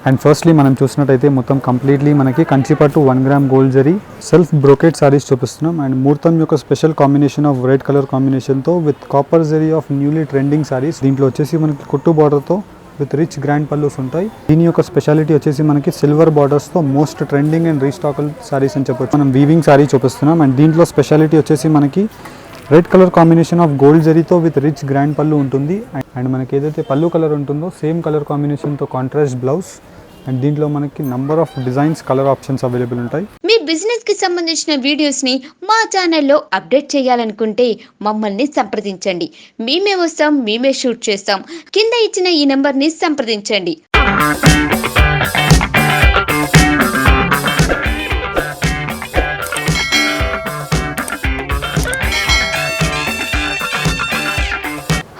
And firstly మనం చూసినట్టయితే మొత్తం కంప్లీట్లీ మనకి Kanchipattu 1 gram gold zari self brocade saris చూపిస్తున్నాం. అండ్ ముహూర్తం యొక్క special combination of red colour కాంబినేషన్తో with copper zari of newly trending saris. దీంట్లో వచ్చేసి మనకి కుట్టు బార్డర్తో విత్ రిచ్ గ్రాండ్ పల్లూస్ ఉంటాయి. దీని యొక్క స్పెషాలిటీ వచ్చేసి మనకి సిల్వర్ బార్డర్స్తో most trending and restockable saris అని చెప్పొచ్చు. మనం వీవింగ్ సారీ చూపిస్తున్నాం. అండ్ దీంట్లో స్పెషాలిటీ వచ్చేసి మనకి red colour combination of gold జరీతో విత్ రిచ్ గ్రాండ్ పళ్ళు ఉంటుంది. అండ్ మనకి ఏదైతే పళ్ళు కలర్ ఉంటుందో సేమ్ కలర్ కాంబినేషన్తో కాంట్రాస్ట్ బ్లౌజ్. అండ్ దీంట్లో మనకి number of designs colour options available ఉంటాయి. మీ బిజినెస్ కి సంబంధించిన వీడియోస్ ని మా ఛానల్లో అప్డేట్ చేయాలనుకుంటే మమ్మల్ని సంప్రదించండి. మేమే వస్తాం, మేమే షూట్ చేస్తాం. కింద ఇచ్చిన ఈ నెంబర్ ని సంప్రదించండి.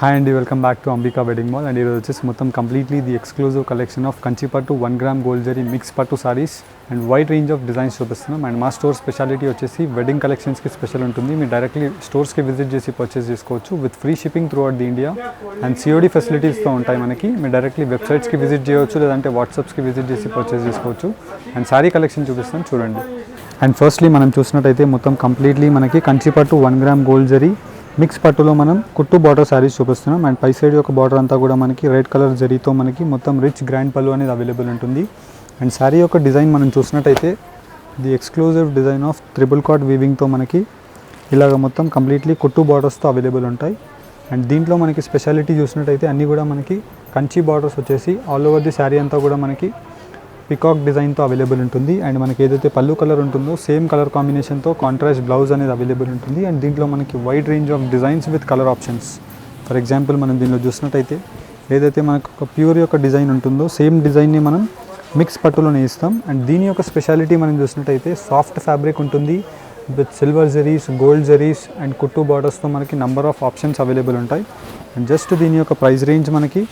హాయ్ అండి, welcome back to Ambika wedding mall. And ఈరోజు వచ్చేసి మొత్తం completely the exclusive collection of Kanchipattu 1 gram gold zari mix పట్టు saris and wide range of designs చూపిస్తున్నాం. అండ్ మా స్టోర్ స్పెషాలిటీ వచ్చేసి వెడ్డింగ్ కలెక్షన్స్కి స్పెషల్ ఉంటుంది. మీరు డైరెక్ట్లీ స్టోర్స్కి విజిట్ చేసి పర్చేస్ చేసుకోవచ్చు with free shipping throughout the India. And COD ఫెసిలిటీస్తో ఉంటాయి మనకి. మీరు డైరెక్ట్లీ వెబ్సైట్స్కి విజిట్ చేయవచ్చు, లేదంటే వాట్సాప్స్కి విజిట్ చేసి పర్చేస్ చేసుకోవచ్చు. అండ్ సారీ కలెక్షన్ చూపిస్తాం చూడండి. అండ్ ఫస్ట్లీ మనం చూసినట్టయితే మొత్తం కంప్లీట్లీ మనకి Kanchipattu 1 gram gold zari mix పట్టులో మనం కుట్టు బార్డర్ శారీస్ చూపిస్తున్నాం. అండ్ పై సైడ్ యొక్క బార్డర్ అంతా కూడా మనకి రెడ్ కలర్ జరీతో మనకి మొత్తం రిచ్ గ్రాండ్ పళ్ళు అనేది అవైలబుల్ ఉంటుంది. అండ్ శారీ యొక్క డిజైన్ మనం చూసినట్టయితే the exclusive design of triple cot వీవింగ్తో మనకి ఇలాగ మొత్తం కంప్లీట్లీ కుట్టు బార్డర్స్తో అవైలబుల్ ఉంటాయి. అండ్ దీంట్లో మనకి స్పెషాలిటీ చూసినట్టయితే అన్నీ కూడా మనకి కంచి బార్డర్స్ వచ్చేసి ఆల్ ఓవర్ ది శారీ అంతా కూడా మనకి పికాక్ డిజైన్తో అవైలబుల్ ఉంటుంది. అండ్ మనకి ఏదైతే పళ్ళు కలర్ ఉంటుందో సేమ్ కలర్ కాంబినేషన్తో కాంట్రాస్ట్ బ్లౌజ్ అనేది అవైలబుల్ ఉంటుంది. అండ్ దీంట్లో మనకి wide range of designs with colour options. For example మనం దీనిలో చూసినట్టయితే ఏదైతే మనకు ఒక ప్యూర్ యొక్క డిజైన్ ఉంటుందో సేమ్ డిజైన్ని మనం మిక్స్ పట్టులోనే ఇస్తాం. అండ్ దీని యొక్క స్పెషాలిటీ మనం చూసినట్టయితే సాఫ్ట్ ఫ్యాబ్రిక్ ఉంటుంది with silver zaris, gold zaris and కుట్టు బార్డర్స్తో మనకి నంబర్ ఆఫ్ ఆప్షన్స్ అవైలబుల్ ఉంటాయి. అండ్ జస్ట్ దీని యొక్క ప్రైస్ రేంజ్ మనకి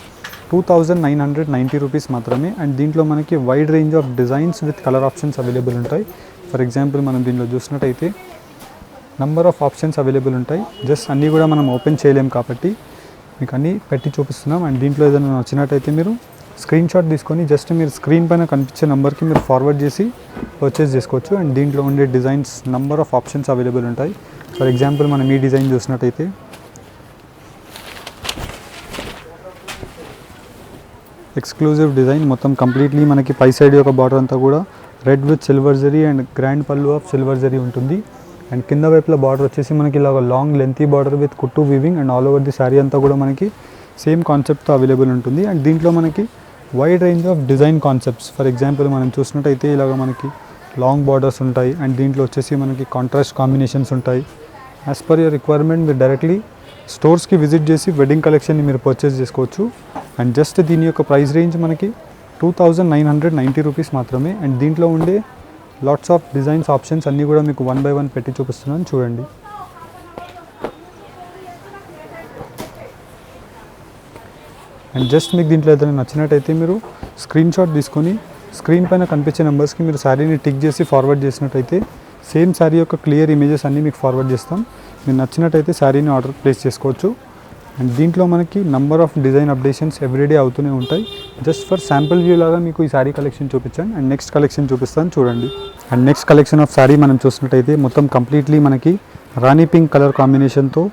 2990 రూపీస్ మాత్రమే. అండ్ దీంట్లో మనకి wide range of designs with colour options available ఉంటాయి. ఫర్ ఎగ్జాంపుల్ మనం దీనిలో చూసినట్టయితే నంబర్ ఆఫ్ ఆప్షన్స్ అవైలబుల్ ఉంటాయి. జస్ట్ అన్నీ కూడా మనం ఓపెన్ చేయలేం కాబట్టి మీకు అన్నీ పెట్టి చూపిస్తున్నాం. అండ్ దీంట్లో ఏదైనా వచ్చినట్టయితే మీరు స్క్రీన్ షాట్ తీసుకొని జస్ట్ మీరు స్క్రీన్ పైన కనిపించే నెంబర్కి మీరు ఫార్వర్డ్ చేసి పర్చేస్ చేసుకోవచ్చు. అండ్ దీంట్లో ఉండే designs number of options available ఉంటాయి. ఫర్ ఎగ్జాంపుల్ మనం ఈ డిజైన్ చూసినట్టయితే ఎక్స్క్లూజివ్ డిజైన్ మొత్తం కంప్లీట్లీ మనకి పై సైడ్ యొక్క బార్డర్ అంతా కూడా red with silver zari and grand పళ్ళు ఆఫ్ సిల్వర్ జరీ ఉంటుంది. అండ్ కింద వైపులో బార్డర్ వచ్చేసి మనకి ఇలా లాంగ్ లెంతీ బార్డర్ విత్ కుట్టు weaving and all over the sari అంతా కూడా మనకి సేమ్ కాన్సెప్ట్తో అవైలబుల్ ఉంటుంది. అండ్ దీంట్లో మనకి wide range of design concepts. For example మనం చూసినట్టయితే ఇలాగ మనకి లాంగ్ బార్డర్స్ ఉంటాయి. అండ్ దీంట్లో వచ్చేసి మనకి కాంట్రాస్ట్ కాంబినేషన్స్ ఉంటాయి. యాజ్ పర్ యువర్ రిక్వైర్మెంట్ మీరు డైరెక్ట్లీ స్టోర్స్కి విజిట్ చేసి వెడ్డింగ్ కలెక్షన్ని మీరు పర్చేస్ చేసుకోవచ్చు. అండ్ జస్ట్ దీని యొక్క ప్రైస్ రేంజ్ మనకి 2990 రూపీస్ మాత్రమే. అండ్ దీంట్లో ఉండే లాట్స్ ఆఫ్ డిజైన్స్ ఆప్షన్స్ అన్నీ కూడా మీకు 1 by 1 పెట్టి చూపిస్తున్నాను చూడండి. అండ్ జస్ట్ మీకు దీంట్లో ఏదైనా నచ్చినట్టయితే మీరు స్క్రీన్ షాట్ తీసుకొని స్క్రీన్ పైన కనిపించే నెంబర్స్కి మీరు శారీని టిక్ చేసి ఫార్వర్డ్ చేసినట్టయితే సేమ్ శారీ యొక్క క్లియర్ ఇమేజెస్ అన్నీ మీకు ఫార్వర్డ్ చేస్తాం. మీరు నచ్చినట్టయితే శారీని ఆర్డర్ ప్లేస్ చేసుకోవచ్చు. అండ్ దీంట్లో మనకి number of design updations everyday అవుతూనే ఉంటాయి. జస్ట్ ఫర్ శాంపుల్ వ్యూ లాగా మీకు ఈ శారీ కలెక్షన్ చూపించాను. అండ్ నెక్స్ట్ కలెక్షన్ చూపిస్తాను చూడండి. And next collection of sari మనం చూసినట్టయితే మొత్తం కంప్లీట్లీ మనకి రాణి పింక్ కలర్ కాంబినేషన్తో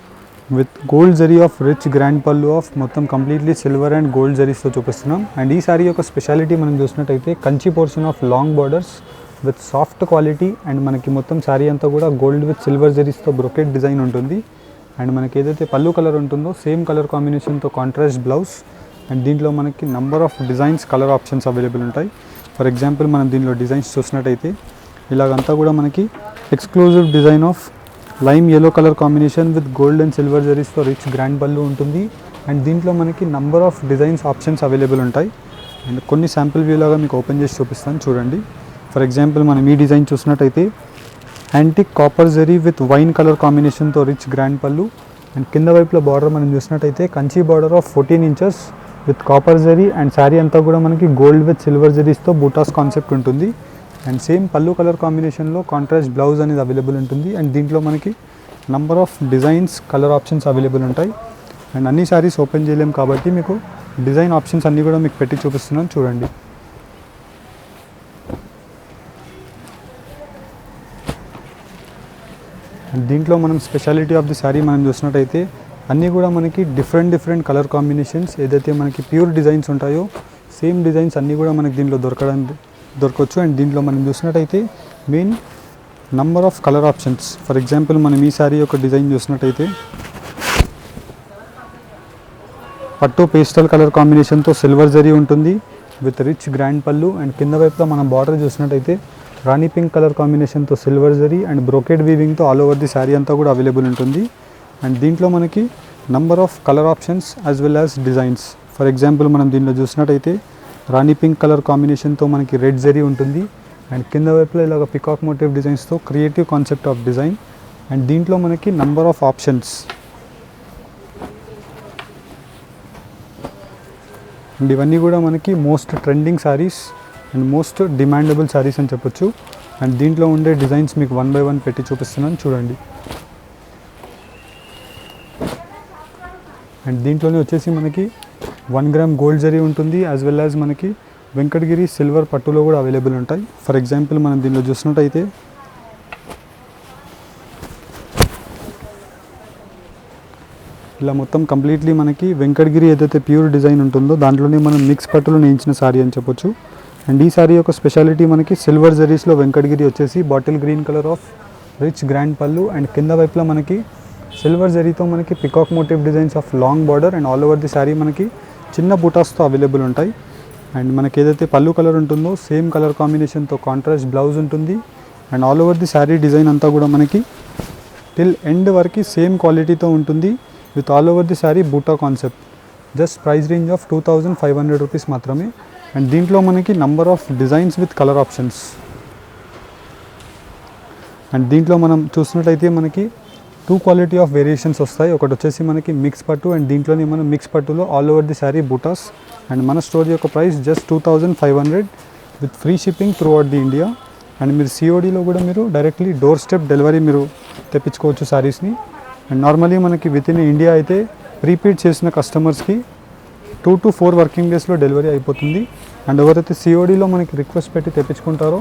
with gold zari of rich grand పళ్ళు ఆఫ్ మొత్తం కంప్లీట్లీ సిల్వర్ అండ్ గోల్డ్ జరీస్తో చూపిస్తున్నాం. అండ్ ఈ శారీ యొక్క స్పెషాలిటీ మనం చూసినట్టయితే Kanchi portion of long borders with soft quality. And మనకి మొత్తం శారీ అంతా కూడా గోల్డ్ విత్ సిల్వర్ జరీస్తో బ్రొకెట్ డిజైన్ ఉంటుంది. అండ్ మనకి ఏదైతే పళ్ళు కలర్ ఉంటుందో సేమ్ కలర్ కాంబినేషన్తో కాంట్రాస్ట్ బ్లౌజ్. అండ్ దీంట్లో మనకి number of designs colour options available ఉంటాయి. ఫర్ ఎగ్జాంపుల్ మనం దీనిలో డిజైన్స్ చూసినట్టయితే ఇలాగంతా కూడా మనకి exclusive design of lime yellow colour combination with gold and silver జరీస్తో రిచ్ గ్రాండ్ పళ్ళు ఉంటుంది. అండ్ దీంట్లో మనకి number of designs options available ఉంటాయి. అండ్ కొన్ని శాంపుల్ వ్యూ లాగా మీకు ఓపెన్ చేసి చూపిస్తాను చూడండి. ఫర్ ఎగ్జాంపుల్ మనం ఈ డిజైన్ చూసినట్టయితే antique copper zari with wine colour కాంబినేషన్తో రిచ్ గ్రాండ్ పళ్ళు. అండ్ కింద వైపులో బార్డర్ మనం చూసినట్టయితే Kanchi border of 14 inches with copper zari. And sari అంతా కూడా మనకి గోల్డ్ విత్ సిల్వర్ జరీస్తో బూటాస్ కాన్సెప్ట్ ఉంటుంది. అండ్ సేమ్ పళ్ళు కలర్ కాంబినేషన్లో కాంట్రాస్ట్ బ్లౌజ్ అనేది అవైలబుల్ ఉంటుంది. అండ్ దీంట్లో మనకి number of designs colour options available ఉంటాయి. అండ్ అన్ని శారీస్ ఓపెన్ చేయలేం కాబట్టి మీకు డిజైన్ ఆప్షన్స్ అన్నీ కూడా మీకు పెట్టి చూపిస్తున్నాను చూడండి. అండ్ దీంట్లో మనం స్పెషాలిటీ ఆఫ్ ది శారీ మనం చూసినట్టయితే అన్నీ కూడా మనకి డిఫరెంట్ కలర్ కాంబినేషన్స్, ఏదైతే మనకి ప్యూర్ డిజైన్స్ ఉంటాయో సేమ్ డిజైన్స్ అన్నీ కూడా మనకి దీంట్లో దొరకవచ్చు. అండ్ దీంట్లో మనం చూసినట్టయితే main number of colour options. For example మనం ఈ శారీ యొక్క డిజైన్ చూసినట్టయితే పట్టు పేస్టల్ కలర్ కాంబినేషన్తో సిల్వర్ జరీ ఉంటుంది విత్ రిచ్ గ్రాండ్ పళ్ళు. అండ్ కింద వైపులో మనం బార్డర్ చూసినట్టయితే రాణి పింక్ కలర్ కాంబినేషన్తో సిల్వర్ జరీ అండ్ బ్రోకెడ్ వీవింగ్తో ఆల్ ఓవర్ ది శారీ అంతా కూడా అవైలబుల్ ఉంటుంది. అండ్ దీంట్లో మనకి number of colour options as well as designs. For example మనం దీంట్లో చూసినట్టయితే రాణి పింక్ కలర్ కాంబినేషన్తో మనకి రెడ్ జరీ ఉంటుంది. అండ్ కింద వైపులో ఇలాగ పికాక్ మోటివ్ డిజైన్స్తో creative concept of design. And దీంట్లో మనకి నంబర్ ఆఫ్ ఆప్షన్స్. అండ్ ఇవన్నీ కూడా మనకి most trending saris and most demandable saris అని చెప్పొచ్చు. అండ్ దీంట్లో ఉండే డిజైన్స్ మీకు 1 by 1 పెట్టి చూపిస్తున్నాను చూడండి. అండ్ దీంట్లోనే వచ్చేసి మనకి 1 గ్రామ్ గోల్డ్ జరీ ఉంటుంది యాజ్ వెల్ యాజ్ మనకి వెంకటగిరి సిల్వర్ పట్టులో కూడా అవైలబుల్ ఉంటాయి. ఫర్ ఎగ్జాంపుల్ మనం దీనిలో చూసినట్టయితే ఇలా మొత్తం కంప్లీట్లీ మనకి వెంకటగిరి ఏదైతే ప్యూర్ డిజైన్ ఉంటుందో దాంట్లోనే మనం మిక్స్ పట్టులో నేయించిన శారీ అని చెప్పొచ్చు. అండ్ ఈ శారీ యొక్క స్పెషాలిటీ మనకి సిల్వర్ జరీస్లో వెంకటగిరి వచ్చేసి bottle green colour of rich grand పళ్ళు. అండ్ కింద వైపులో మనకి సిల్వర్ జరీతో మనకి peacock motif designs of long border and all over the sari మనకి చిన్న బూటాస్తో అవైలబుల్ ఉంటాయి. అండ్ మనకి ఏదైతే పళ్ళు కలర్ ఉంటుందో సేమ్ కలర్ కాంబినేషన్తో కాంట్రాస్ట్ బ్లౌజ్ ఉంటుంది. And all over the sari design అంతా కూడా మనకి టిల్ ఎండ్ వరకు సేమ్ క్వాలిటీతో ఉంటుంది with all over the sari buta concept. Just price range of 2500 rupees మాత్రమే. అండ్ దీంట్లో మనకి number of designs with colour options. And దీంట్లో మనం చూసినట్లయితే మనకి 2 క్వాలిటీ ఆఫ్ వేరియేషన్స్ వస్తాయి. ఒకటి వచ్చేసి మనకి మిక్స్ పట్టు అండ్ దీంట్లోనే మనం మిక్స్ పట్టులో all over the sari buttas. And మన స్టోర్ యొక్క price just 2500 with free shipping throughout the India. And మీరు సిఓడిలో కూడా మీరు డైరెక్ట్లీ డోర్ స్టెప్ డెలివరీ మీరు తెప్పించుకోవచ్చు శారీస్ని. అండ్ నార్మలీ మనకి విత్ ఇన్ ఇండియా అయితే ప్రీపేడ్ చేసిన కస్టమర్స్కి 2 to 4 వర్కింగ్ డేస్లో డెలివరీ అయిపోతుంది. అండ్ ఎవరైతే సిఓడిలో మనకి రిక్వెస్ట్ పెట్టి తెప్పించుకుంటారో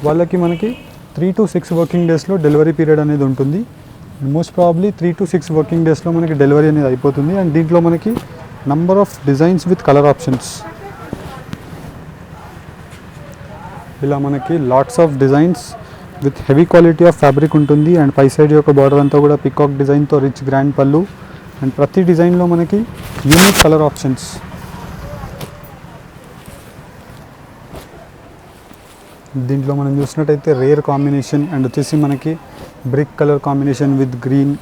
వాళ్ళకి మనకి 3 to 6 వర్కింగ్ డేస్లో డెలివరీ పీరియడ్ అనేది ఉంటుంది. మోస్ట్ ప్రాబ్లీ 3 to 6 వర్కింగ్ డేస్లో మనకి డెలివరీ అనేది అయిపోతుంది. అండ్ దీంట్లో మనకి number of designs with colour options. ఇలా మనకి lots of designs with heavy quality of fabric ఉంటుంది. అండ్ పై సైడ్ యొక్క బార్డర్ అంతా కూడా పికాక్ డిజైన్తో రిచ్ గ్రాండ్ పళ్ళు. అండ్ ప్రతి డిజైన్లో మనకి యూనిక్ కలర్ ఆప్షన్స్. దీంట్లో మనం చూసినట్టయితే రేర్ కాంబినేషన్ అండ్ వచ్చేసి మనకి brick colour combination with green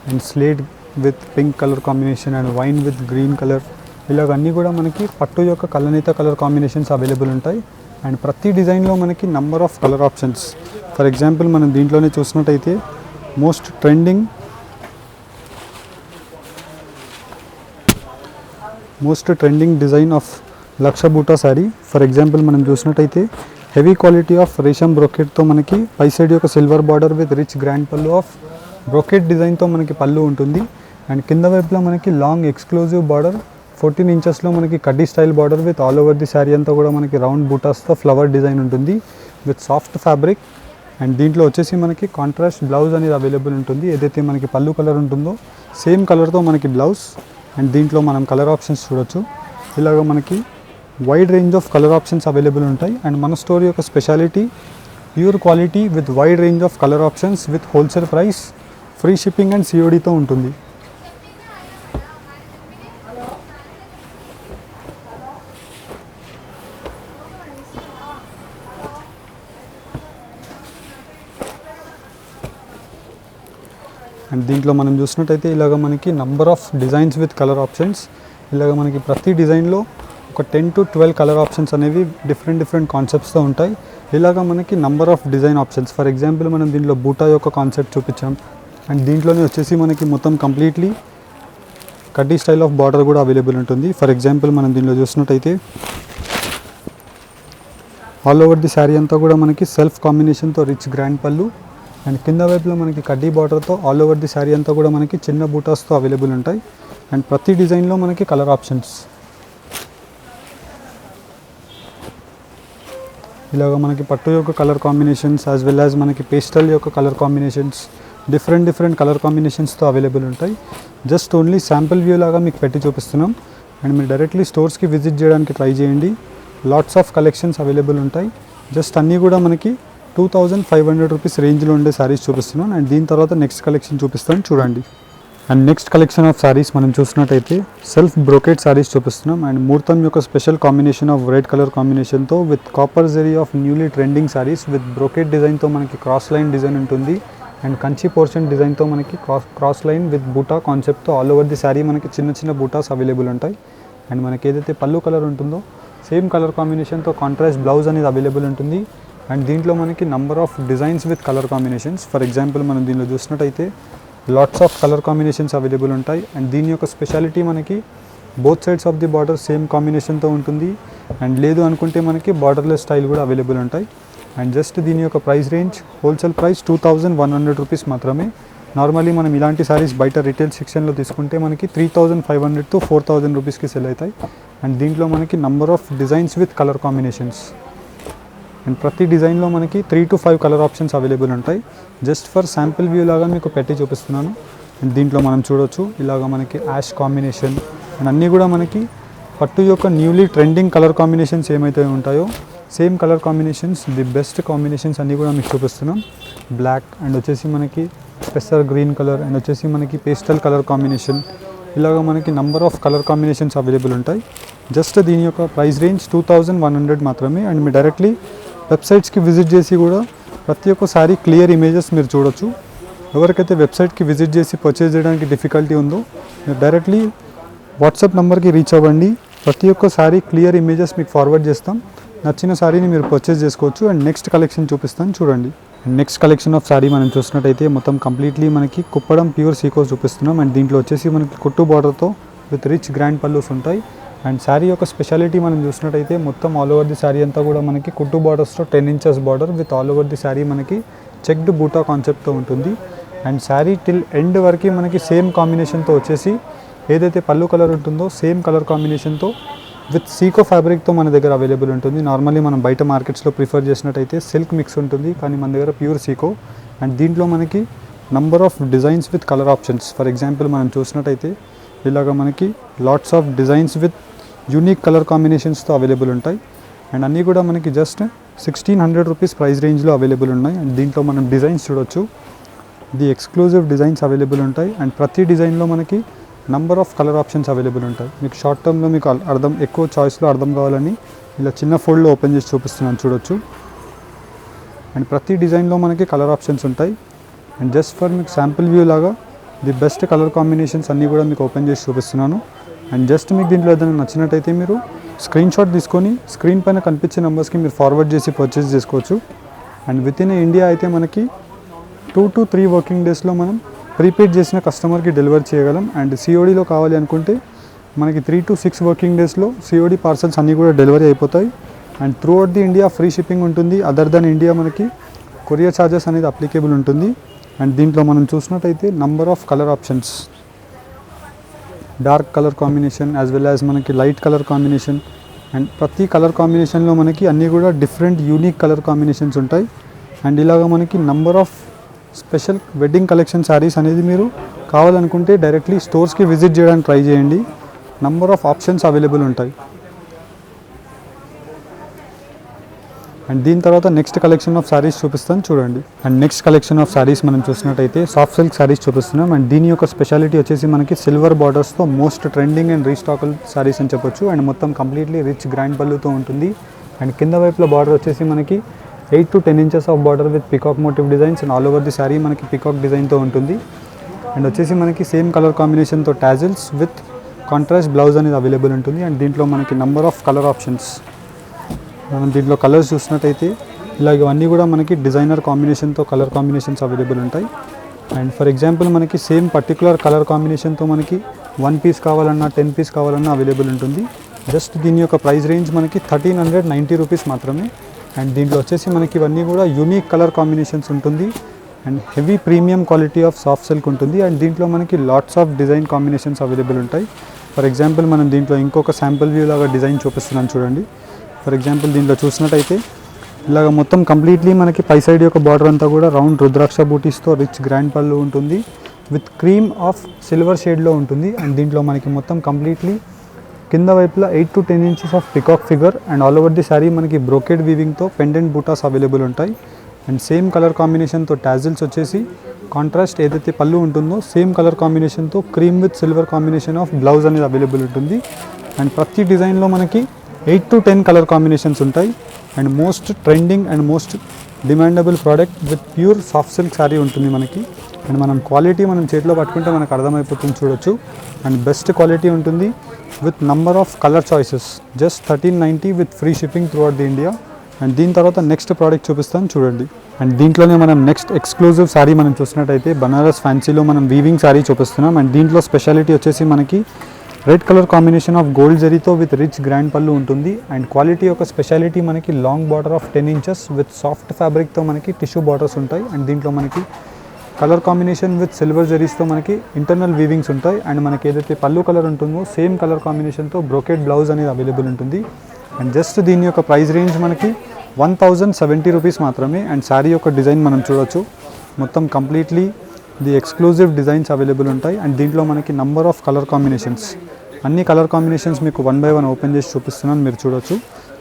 and slate with pink colour combination and wine with green colour. ఇలాగ అన్నీ కూడా మనకి పట్టు యొక్క కలనేత కలర్ కాంబినేషన్స్ అవైలబుల్ ఉంటాయి. అండ్ ప్రతి డిజైన్లో మనకి number of colour options. For example మనం దీంట్లోనే చూసినట్టయితే మోస్ట్ ట్రెండింగ్ డిజైన్ ఆఫ్ లక్ష బూటా శారీ. ఫర్ ఎగ్జాంపుల్ మనం చూసినట్టయితే హెవీ క్వాలిటీ ఆఫ్ రేషం బ్రోకెట్తో మనకి పై సైడ్ యొక్క silver border with rich grand పళ్ళు ఆఫ్ బ్రోకెట్ డిజైన్తో మనకి పళ్ళు ఉంటుంది. అండ్ కింద వైపులో మనకి లాంగ్ ఎక్స్క్లూజివ్ బార్డర్ 14 ఇంచెస్లో మనకి కడ్డీ style border with all over the sari అంతా కూడా మనకి రౌండ్ బూటాస్తో ఫ్లవర్ డిజైన్ ఉంటుంది విత్ సాఫ్ట్ ఫ్యాబ్రిక్. అండ్ దీంట్లో వచ్చేసి మనకి కాంట్రాస్ట్ బ్లౌజ్ అనేది అవైలబుల్ ఉంటుంది. ఏదైతే మనకి పళ్ళు కలర్ ఉంటుందో సేమ్ కలర్తో మనకి బ్లౌజ్. అండ్ దీంట్లో మనం కలర్ ఆప్షన్స్ చూడొచ్చు. ఇలాగ మనకి wide range of colour options available ఉంటాయి. అండ్ మన స్టోర్ యొక్క speciality pure quality with wide range of colour options with wholesale price, free shipping and సిఓడితో ఉంటుంది. అండ్ దీంట్లో మనం చూసినట్టయితే ఇలాగ మనకి number of designs with colour options. ఇలాగ మనకి ప్రతి డిజైన్లో ఒక 10 to 12 కలర్ ఆప్షన్స్ అనేవి డిఫరెంట్ కాన్సెప్ట్స్తో ఉంటాయి. ఇలాగ మనకి number of design options. For example మనం దీంట్లో బూటా యొక్క కాన్సెప్ట్ చూపించాం. అండ్ దీంట్లోనే వచ్చేసి మనకి మొత్తం కంప్లీట్లీ కడ్డీ స్టైల్ ఆఫ్ బార్డర్ కూడా అవైలబుల్ ఉంటుంది. ఫర్ ఎగ్జాంపుల్ మనం దీనిలో చూసినట్టయితే ఆల్ ఓవర్ ది శారీ అంతా కూడా మనకి సెల్ఫ్ కాంబినేషన్తో రిచ్ గ్రాండ్ పళ్ళు. అండ్ కింద వైపులో మనకి కడ్డీ బార్డర్తో ఆల్ ఓవర్ ది శారీ అంతా కూడా మనకి చిన్న బూటాస్తో అవైలబుల్ ఉంటాయి. అండ్ ప్రతి డిజైన్లో మనకి కలర్ ఆప్షన్స్. ఇలాగ మనకి పట్టు యొక్క colour combinations as well as మనకి పేస్టల్ యొక్క కలర్ కాంబినేషన్స్ డిఫరెంట్ కలర్ కాంబినేషన్స్తో అవైలబుల్ ఉంటాయి. జస్ట్ ఓన్లీ శాంపుల్ వ్యూ లాగా మీకు పెట్టి చూపిస్తున్నాం. అండ్ మీరు డైరెక్ట్లీ స్టోర్స్కి విజిట్ చేయడానికి ట్రై చేయండి. లాట్స్ ఆఫ్ కలెక్షన్స్ అవైలబుల్ ఉంటాయి. జస్ట్ అన్నీ కూడా మనకి 2500 రూపీస్ రేంజ్లో ఉండే శారీస్ చూపిస్తున్నాను. అండ్ దీని తర్వాత నెక్స్ట్ కలెక్షన్ చూపిస్తాను చూడండి. And next collection of saris మనం చూసినట్టయితే సెల్ఫ్ బ్రోకెట్ శారీస్ చూపిస్తున్నాం. అండ్ ముహూర్తం యొక్క special combination of red colour కాంబినేషన్తో with copper zari of newly trending saris with brocade డిజైన్తో మనకి క్రాస్ లైన్ డిజైన్ ఉంటుంది. అండ్ కంచి పోర్షన్ డిజైన్తో మనకి క్రాస్ లైన్ విత్ బూటా కాన్సెప్ట్తో ఆల్ ఓవర్ ది శారీ మనకి చిన్న బూటాస్ అవైలబుల్ ఉంటాయి. అండ్ మనకి ఏదైతే పళ్ళు కలర్ ఉంటుందో సేమ్ కలర్ కాంబినేషన్తో కాంట్రాస్ట్ బ్లౌజ్ అనేది అవైలబుల్ ఉంటుంది. అండ్ దీంట్లో మనకి number of designs with colour combinations. For example మనం దీనిలో చూసినట్టయితే lots of colour combinations available ఉంటాయి. అండ్ దీని యొక్క స్పెషాలిటీ మనకి both sides of the border same కాంబినేషన్తో ఉంటుంది. అండ్ లేదు అనుకుంటే మనకి బార్డర్లెస్ స్టైల్ కూడా అవైలబుల్ ఉంటాయి. అండ్ జస్ట్ దీని యొక్క price range wholesale price 2100 rupees మాత్రమే. నార్మల్లీ మనం ఇలాంటి సారీస్ బయట రిటైల్ సెక్షన్లో తీసుకుంటే మనకి 3500 to 4000 రూపీస్కి సెల్ అవుతాయి. అండ్ దీంట్లో మనకి number of designs with colour combinations. And ప్రతి డిజైన్లో మనకి 3 to 5 కలర్ ఆప్షన్స్ అవైలబుల్ ఉంటాయి. జస్ట్ ఫర్ శాంపిల్ వ్యూ లాగా మీకు పెట్టి చూపిస్తున్నాను. అండ్ దీంట్లో మనం చూడొచ్చు ఇలాగ మనకి యాష్ కాంబినేషన్ అండ్ అన్నీ కూడా మనకి పట్టు యొక్క న్యూలీ ట్రెండింగ్ కలర్ కాంబినేషన్స్ ఏమైతే ఉంటాయో same colour combinations the best combinations అన్నీ కూడా మీకు చూపిస్తున్నాం. బ్లాక్ అండ్ వచ్చేసి మనకి పెసర్ గ్రీన్ కలర్ అండ్ వచ్చేసి మనకి పేస్టల్ కలర్ కాంబినేషన్ ఇలాగ మనకి number of colour combinations available ఉంటాయి. జస్ట్ దీని యొక్క ప్రైస్ రేంజ్ 2100 మాత్రమే. అండ్ మీరు డైరెక్ట్లీ వెబ్సైట్స్కి విజిట్ చేసి కూడా ప్రతి ఒక్క సారీ క్లియర్ ఇమేజెస్ మీరు చూడొచ్చు. ఎవరికైతే వెబ్సైట్కి విజిట్ చేసి పర్చేజ్ చేయడానికి డిఫికల్టీ ఉందో మీరు డైరెక్ట్లీ వాట్సాప్ నెంబర్కి రీచ్ అవ్వండి. ప్రతి ఒక్క సారీ క్లియర్ ఇమేజెస్ మీకు ఫార్వర్డ్ చేస్తాం. నచ్చిన సారీని మీరు పర్చేజ్ చేసుకోవచ్చు. అండ్ నెక్స్ట్ కలెక్షన్ చూపిస్తాను చూడండి. నెక్స్ట్ కలెక్షన్ ఆఫ్ సారీ మనం చూసినట్టయితే మొత్తం కంప్లీట్లీ మనకి కుప్పడం ప్యూర్ సీకోస్ చూపిస్తున్నాం. అండ్ దీంట్లో వచ్చేసి మనకి కుట్టు బార్డర్తో విత్ రిచ్ గ్రాండ్ పల్లూస్ ఉంటాయి. అండ్ శారీ యొక్క స్పెషాలిటీ మనం చూసినట్టయితే మొత్తం ఆల్ ఓవర్ ది శారీ అంతా కూడా మనకి కుట్టు బార్డర్స్తో 10 inches border with all over the sari మనకి చెక్డ్ బూటా కాన్సెప్ట్తో ఉంటుంది. అండ్ శారీ టిల్ ఎండ్ వరకు మనకి సేమ్ కాంబినేషన్తో వచ్చేసి ఏదైతే పళ్ళు కలర్ ఉంటుందో సేమ్ కలర్ కాంబినేషన్తో విత్ సీకో ఫ్యాబ్రిక్తో మన దగ్గర అవైలబుల్ ఉంటుంది. నార్మల్లీ మనం బయట మార్కెట్స్లో ప్రిఫర్ చేసినట్టయితే సిల్క్ మిక్స్ ఉంటుంది, కానీ మన దగ్గర ప్యూర్ సీకో. అండ్ దీంట్లో మనకి number of designs with colour options. For example మనం చూసినట్టయితే ఇలాగ మనకి lots of designs with unique colour కాంబినేషన్స్తో అవైలబుల్ ఉంటాయి. అండ్ అన్నీ కూడా మనకి జస్ట్ 1600 రూపీస్ ప్రైస్ రేంజ్లో అవైలబుల్ ఉన్నాయి. అండ్ దీంట్లో మనం డిజైన్స్ చూడొచ్చు, ది ఎక్స్క్లూజివ్ డిజైన్స్ అవైలబుల్ ఉంటాయి. అండ్ ప్రతి డిజైన్లో మనకి number of colour options available ఉంటాయి. మీకు షార్ట్ టర్మ్లో మీకు ఎక్కువ చాయిస్లో అర్థం కావాలని ఇలా చిన్న ఫోల్డ్లో ఓపెన్ చేసి చూపిస్తున్నాను చూడొచ్చు. అండ్ ప్రతి డిజైన్లో మనకి కలర్ ఆప్షన్స్ ఉంటాయి. అండ్ జస్ట్ ఫర్ మీకు శాంపుల్ వ్యూ లాగా ది బెస్ట్ కలర్ కాంబినేషన్స్ అన్నీ కూడా మీకు ఓపెన్ చేసి చూపిస్తున్నాను. అండ్ జస్ట్ మీకు దీంట్లో ఏదైనా నచ్చినట్టయితే మీరు స్క్రీన్ షాట్ తీసుకొని స్క్రీన్ పైన కనిపించే నెంబర్స్కి మీరు ఫార్వర్డ్ చేసి పర్చేస్ చేసుకోవచ్చు. అండ్ విత్ ఇన్ ఇండియా అయితే మనకి 2 to 3 వర్కింగ్ డేస్లో మనం ప్రీపెయిడ్ చేసిన కస్టమర్కి డెలివర్ చేయగలం. అండ్ సిఓడిలో కావాలి అనుకుంటే మనకి 3 to 6 వర్కింగ్ డేస్లో సిఓడి పార్సల్స్ అన్నీ కూడా డెలివరీ అయిపోతాయి. And through out the India free shipping ఉంటుంది. అదర్ దెన్ ఇండియా మనకి కొరియర్ ఛార్జెస్ అనేది అప్లికేబుల్ ఉంటుంది. అండ్ దీంట్లో మనం చూసినట్టయితే number of colour options, dark colour combination as well as మనకి లైట్ కలర్ కాంబినేషన్. అండ్ ప్రతి కలర్ కాంబినేషన్లో మనకి అన్నీ కూడా డిఫరెంట్ యూనిక్ కలర్ కాంబినేషన్స్ ఉంటాయి. అండ్ ఇలాగ మనకి number of special wedding collection saris అనేది మీరు కావాలనుకుంటే డైరెక్ట్లీ స్టోర్స్కి విజిట్ చేయడానికి ట్రై చేయండి. నంబర్ ఆఫ్ ఆప్షన్స్ అవైలబుల్ ఉంటాయి. అండ్ దీని తర్వాత నెక్స్ట్ కలెక్షన్ ఆఫ్ శారీస్ చూపిస్తాను చూడండి. And next collection of saris మనం చూసినట్టయితే సాఫ్ట్ సిల్క్ శారీస్ చూపిస్తున్నాం. అండ్ దీని యొక్క స్పెషాలిటీ వచ్చేసి మనకి సిల్వర్ బార్డర్స్తో మోస్ట్ ట్రెండింగ్ అండ్ రీస్టాకల్ శారీస్ అని చెప్పొచ్చు. అండ్ మొత్తం కంప్లీట్లీ రిచ్ గ్రాండ్ పళ్ళుతో ఉంటుంది. అండ్ కింద వైపులో బార్డర్ వచ్చేసి మనకి 8 to 10 inches of border with peacock motif designs. And all over the sari మనకి పికాక్ డిజైన్తో ఉంటుంది. అండ్ వచ్చేసి మనకి సేమ్ కలర్ కాంబినేషన్తో టాజిల్స్ విత్ కాంట్రాస్ట్ బ్లౌజ్ అనేది అవైలబుల్ ఉంటుంది. అండ్ దీంట్లో మనకి నంబర్ ఆఫ్ కలర్ ఆప్షన్స్, మనం దీంట్లో కలర్స్ చూసినట్టయితే ఇలాగ ఇవన్నీ కూడా మనకి డిజైనర్ కాంబినేషన్తో కలర్ కాంబినేషన్స్ అవైలబుల్ ఉంటాయి. అండ్ ఫర్ ఎగ్జాంపుల్ మనకి సేమ్ పర్టికులర్ కలర్ కాంబినేషన్తో మనకి 1 piece కావాలన్నా 10 piece కావాలన్నా అవైలబుల్ ఉంటుంది. జస్ట్ దీని యొక్క ప్రైస్ రేంజ్ మనకి 1390 రూపీస్ మాత్రమే. అండ్ దీంట్లో వచ్చేసి మనకి ఇవన్నీ కూడా యూనిక్ కలర్ కాంబినేషన్స్ ఉంటుంది. And heavy premium quality of soft silk ఉంటుంది. అండ్ దీంట్లో మనకి lots of design combinations available ఉంటాయి. ఫర్ ఎగ్జాంపుల్ మనం దీంట్లో ఇంకొక శాంపుల్ వ్యూ లాగా డిజైన్ చూపిస్తున్నాను చూడండి. ఫర్ ఎగ్జాంపుల్ దీంట్లో చూసినట్టయితే ఇలాగ మొత్తం కంప్లీట్లీ మనకి పై సైడ్ యొక్క బార్డర్ అంతా కూడా రౌండ్ రుద్రాక్ష బూటీస్తో రిచ్ గ్రాండ్ పళ్ళు ఉంటుంది విత్ క్రీమ్ ఆఫ్ సిల్వర్ షేడ్లో ఉంటుంది. అండ్ దీంట్లో మనకి మొత్తం కంప్లీట్లీ కింద వైపులా 8 to 10 inches of peacock figure and all over the sari మనకి బ్రోకెడ్ వీవింగ్తో పెండెంట్ బూటాస్ అవైలబుల్ ఉంటాయి. అండ్ సేమ్ కలర్ కాంబినేషన్తో టాజిల్స్ వచ్చేసి కాంట్రాస్ట్ ఏదైతే పళ్ళు ఉంటుందో సేమ్ కలర్ కాంబినేషన్తో cream with silver combination of blouse అనేది అవైలబుల్ ఉంటుంది. అండ్ ప్రతి డిజైన్లో మనకి 8 to 10 కలర్ కాంబినేషన్స్ ఉంటాయి. And most trending and most demandable product with pure soft silk sari ఉంటుంది మనకి. అండ్ మనం క్వాలిటీ మనం చేతిలో పట్టుకుంటే మనకు అర్థమైపోతుంది చూడొచ్చు. అండ్ బెస్ట్ క్వాలిటీ ఉంటుంది with number of colour choices just 1390 with free shipping throughout the India. And దీని తర్వాత నెక్స్ట్ ప్రోడక్ట్ చూపిస్తాను చూడండి. అండ్ దీంట్లోనే మనం నెక్స్ట్ ఎక్స్క్లూజివ్ శారీ మనం చూసినట్టయితే బనారస్ ఫ్యాన్సీలో మనం వీవింగ్ శారీ చూపిస్తున్నాం. అండ్ దీంట్లో స్పెషాలిటీ వచ్చేసి మనకి red colour combination of gold జరీతో విత్ రిచ్ గ్రాండ్ పళ్ళు ఉంటుంది. అండ్ క్వాలిటీ యొక్క స్పెషాలిటీ మనకి long border of 10 inches with soft ఫ్యాబ్రిక్తో మనకి టిష్యూ బార్డర్స్ ఉంటాయి. అండ్ దీంట్లో మనకి కలర్ కాంబినేషన్ విత్ సిల్వర్ జరీస్తో మనకి ఇంటర్నల్ వీవింగ్స్ ఉంటాయి. అండ్ మనకి ఏదైతే పళ్ళు కలర్ ఉంటుందో సేమ్ కలర్ కాంబినేషన్తో బ్రోకెడ్ బ్లౌజ్ అనేది అవైలబుల్ ఉంటుంది. అండ్ జస్ట్ దీని యొక్క ప్రైస్ రేంజ్ మనకి 1070 రూపీస్ మాత్రమే. అండ్ శారీ యొక్క డిజైన్ మనం చూడొచ్చు, మొత్తం completely the exclusive designs available ఉంటాయి. అండ్ దీంట్లో మనకి నంబర్ ఆఫ్ కలర్ కాంబినేషన్స్, అన్ని కలర్ కాంబినేషన్స్ మీకు 1 by 1 ఓపెన్ చేసి చూపిస్తున్నాను, మీరు చూడొచ్చు.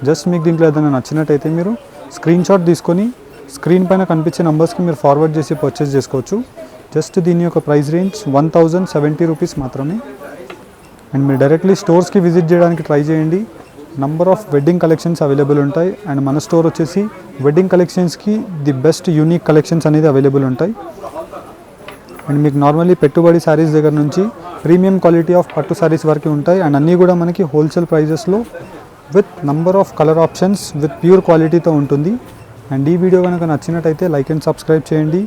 జస్ట్ మీకు దీంట్లో ఏదైనా నచ్చినట్టయితే మీరు స్క్రీన్ షాట్ తీసుకొని స్క్రీన్ పైన కనిపించే నెంబర్స్కి మీరు ఫార్వర్డ్ చేసి పర్చేస్ చేసుకోవచ్చు. జస్ట్ దీని యొక్క ప్రైస్ రేంజ్ 1070 రూపీస్ మాత్రమే. అండ్ మీరు డైరెక్ట్లీ స్టోర్స్కి విజిట్ చేయడానికి ట్రై చేయండి. Number of wedding collections available ఉంటాయి. అండ్ మన స్టోర్ వచ్చేసి వెడ్డింగ్ కలెక్షన్స్కి ది బెస్ట్ యూనిక్ కలెక్షన్స్ అనేది అవైలబుల్ ఉంటాయి. అండ్ మీకు నార్మల్లీ పెట్టుబడి శారీస్ దగ్గర నుంచి ప్రీమియం క్వాలిటీ ఆఫ్ పట్టు శారీస్ వరకు ఉంటాయి. అండ్ అన్నీ కూడా మనకి హోల్సేల్ ప్రైజెస్లో with number of colour options with pure క్వాలిటీతో ఉంటుంది. అండ్ ఈ వీడియో కనుక నచ్చినట్టయితే లైక్ అండ్ సబ్స్క్రైబ్ చేయండి.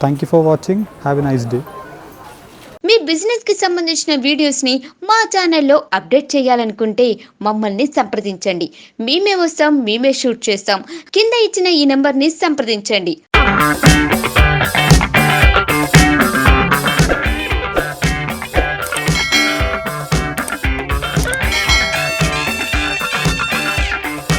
Thank you for watching. Have a nice day. మీ బిజినెస్కి సంబంధించిన వీడియోస్ని మా ఛానల్లో అప్డేట్ చేయాలనుకుంటే మమ్మల్ని సంప్రదించండి. మేమే వస్తాం, మేమే షూట్ చేస్తాం. కింద ఇచ్చిన ఈ నెంబర్ని సంప్రదించండి.